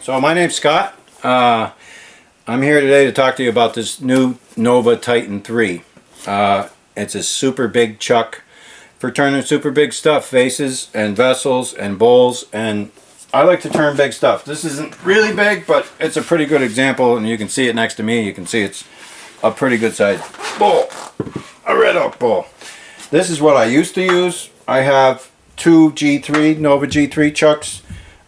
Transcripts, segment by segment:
So my name's Scott. I'm here today to talk to you about this new Nova Titan 3. It's a super big chuck for turning super big stuff, vases and vessels and bowls, and I like to turn big stuff. This isn't really big, but it's a pretty good example, and you can see it next to me. You can see it's a pretty good size bowl, a red oak bowl. This is what I used to use. I have two G3, Nova G3 chucks.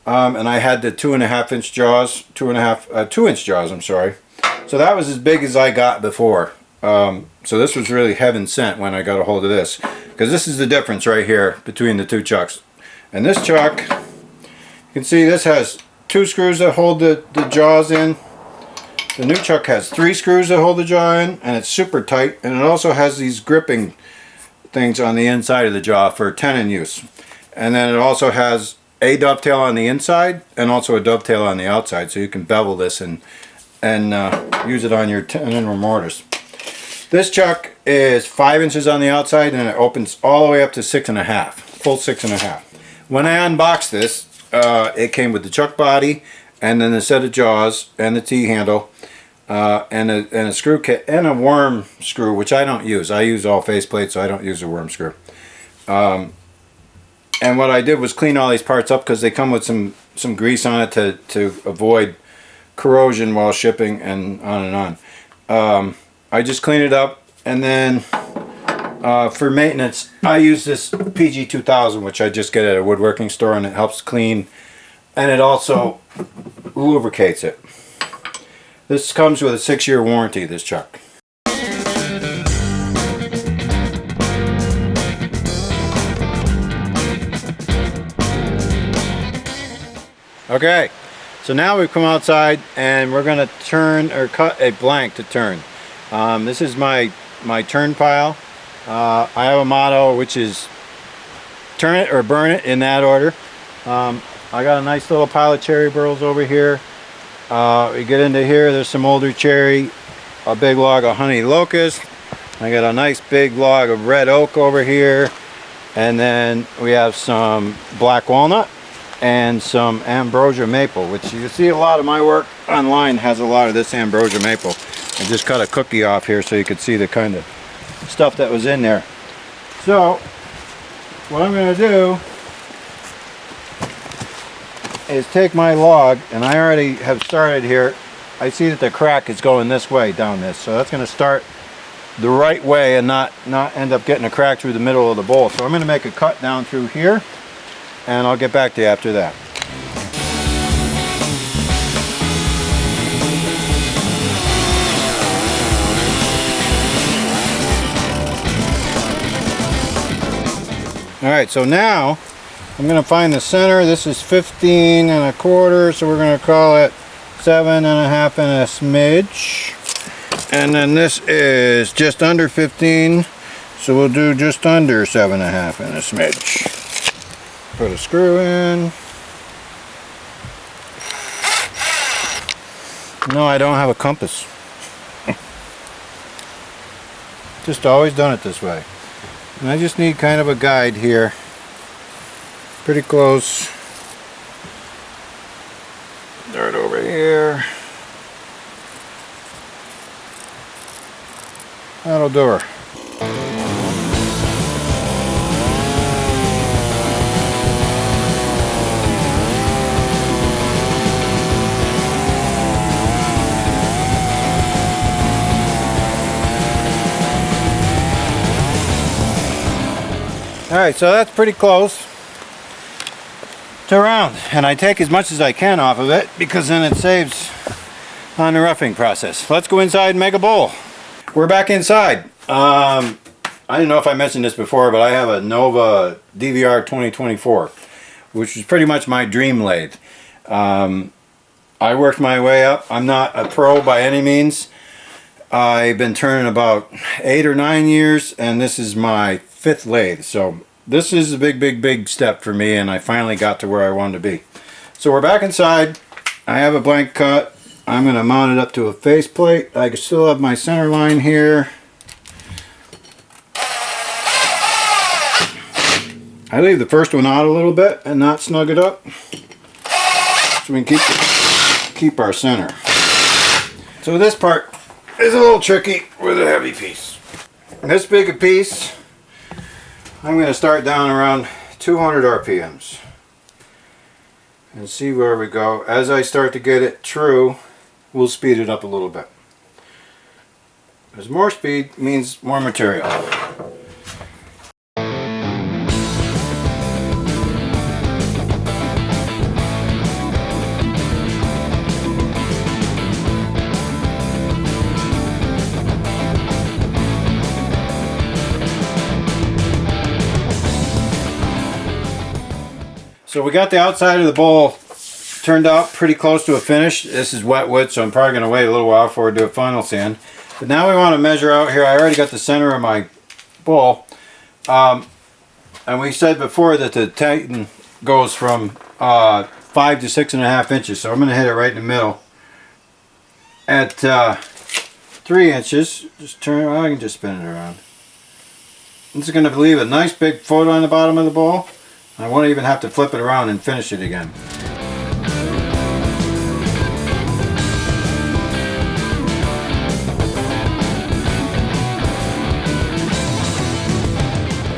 And I had the 2.5 inch jaws, 2 inch jaws, I'm sorry. So that was as big as I got before. So this was really heaven sent when I got a hold of this. Because this is the difference right here between the two chucks. And this chuck, you can see this has 2 screws that hold the jaws in. The new chuck has 3 screws that hold the jaw in, and it's super tight. And it also has these gripping things on the inside of the jaw for tenon use. And then it also has a dovetail on the inside and also a dovetail on the outside, so you can bevel this and use it on your tenon or mortise. This chuck is 5 inches on the outside and it opens all the way up to 6.5, full 6.5. When I unboxed this, it came with the chuck body and then a set of jaws and the T-handle and a screw kit and a worm screw, which I don't use. I use all faceplates, so I don't use a worm screw. And what I did was clean all these parts up because they come with some grease on it to avoid corrosion while shipping and on and on. I just clean it up, and then for maintenance I use this PG2000, which I just get at a woodworking store, and it helps clean and it also lubricates it. This comes with a 6-year warranty, this chuck. Okay, so now we've come outside and we're going to turn or cut a blank to turn. This is my turn pile. I have a motto which is turn it or burn it, in that order. I got a nice little pile of cherry burls over here. We get into here, there's some older cherry, a big log of honey locust. I got a nice big log of red oak over here, and then we have some black walnut and some ambrosia maple, which you see a lot of my work online has a lot of this ambrosia maple. I just cut a cookie off here so you could see the kind of stuff that was in there. So what I'm going to do is take my log, and I already have started here. I see that the crack is going this way down this, so that's going to start the right way and not end up getting a crack through the middle of the bowl. So I'm going to make a cut down through here, and I'll get back to you after that. Alright, so now I'm going to find the center. This is 15 1/4, so we're going to call it 7 1/2 and a smidge. And then this is just under 15, so we'll do just under 7 1/2 and a smidge. Put a screw in. No, I don't have a compass. Just always done it this way. And I just need kind of a guide here. Pretty close. Start over here. That'll do her. Alright, so that's pretty close to round, and I take as much as I can off of it because then it saves on the roughing process. Let's go inside and make a bowl. We're back inside. I didn't know if I mentioned this before, but I have a Nova DVR 2024, which is pretty much my dream lathe. I worked my way up. I'm not a pro by any means. I've been turning about 8 or 9 years, and this is my 5th lathe. So this is a big step for me, and I finally got to where I wanted to be. So we're back inside. I have a blank cut. I'm going to mount it up to a faceplate. I still have my center line here. I leave the first one out a little bit and not snug it up, so we can keep keep our center. So this part is a little tricky with a heavy piece. This big a piece, I'm going to start down around 200 RPMs and see where we go. As I start to get it true, we'll speed it up a little bit. Because more speed means more material. So we got the outside of the bowl turned out pretty close to a finish. This is wet wood, so I'm probably going to wait a little while before I do a final sand. But now we want to measure out here. I already got the center of my bowl. And we said before that the Titan goes from 5 to 6.5 inches. So I'm going to hit it right in the middle at 3 inches. Just turn, I can just spin it around. This is going to leave a nice big foot on the bottom of the bowl. I won't even have to flip it around and finish it again.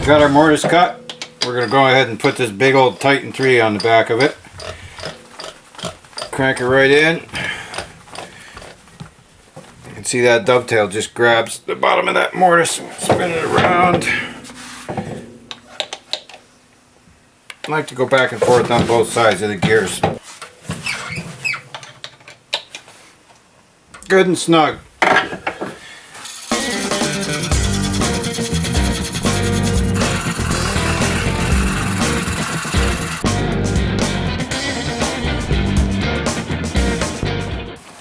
Got our mortise cut. We're going to go ahead and put this big old Titan 3 on the back of it. Crank it right in. You can see that dovetail just grabs the bottom of that mortise and spin it around. I like to go back and forth on both sides of the gears. Good and snug.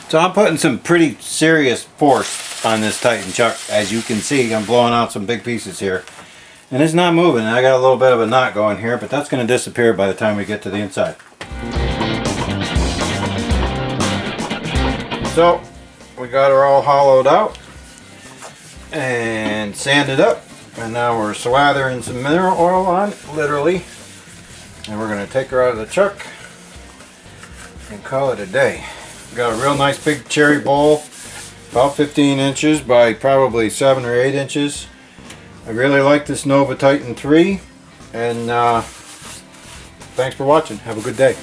So I'm putting some pretty serious force on this Titan chuck. As you can see, I'm blowing out some big pieces here. And it's not moving. I got a little bit of a knot going here, but that's going to disappear by the time we get to the inside. So we got her all hollowed out and sanded up. And now we're slathering some mineral oil on it, literally. And we're going to take her out of the chuck and call it a day. Got a real nice big cherry bowl, about 15 inches by probably 7 or 8 inches. I really like this Nova Titan 3, and thanks for watching. Have a good day.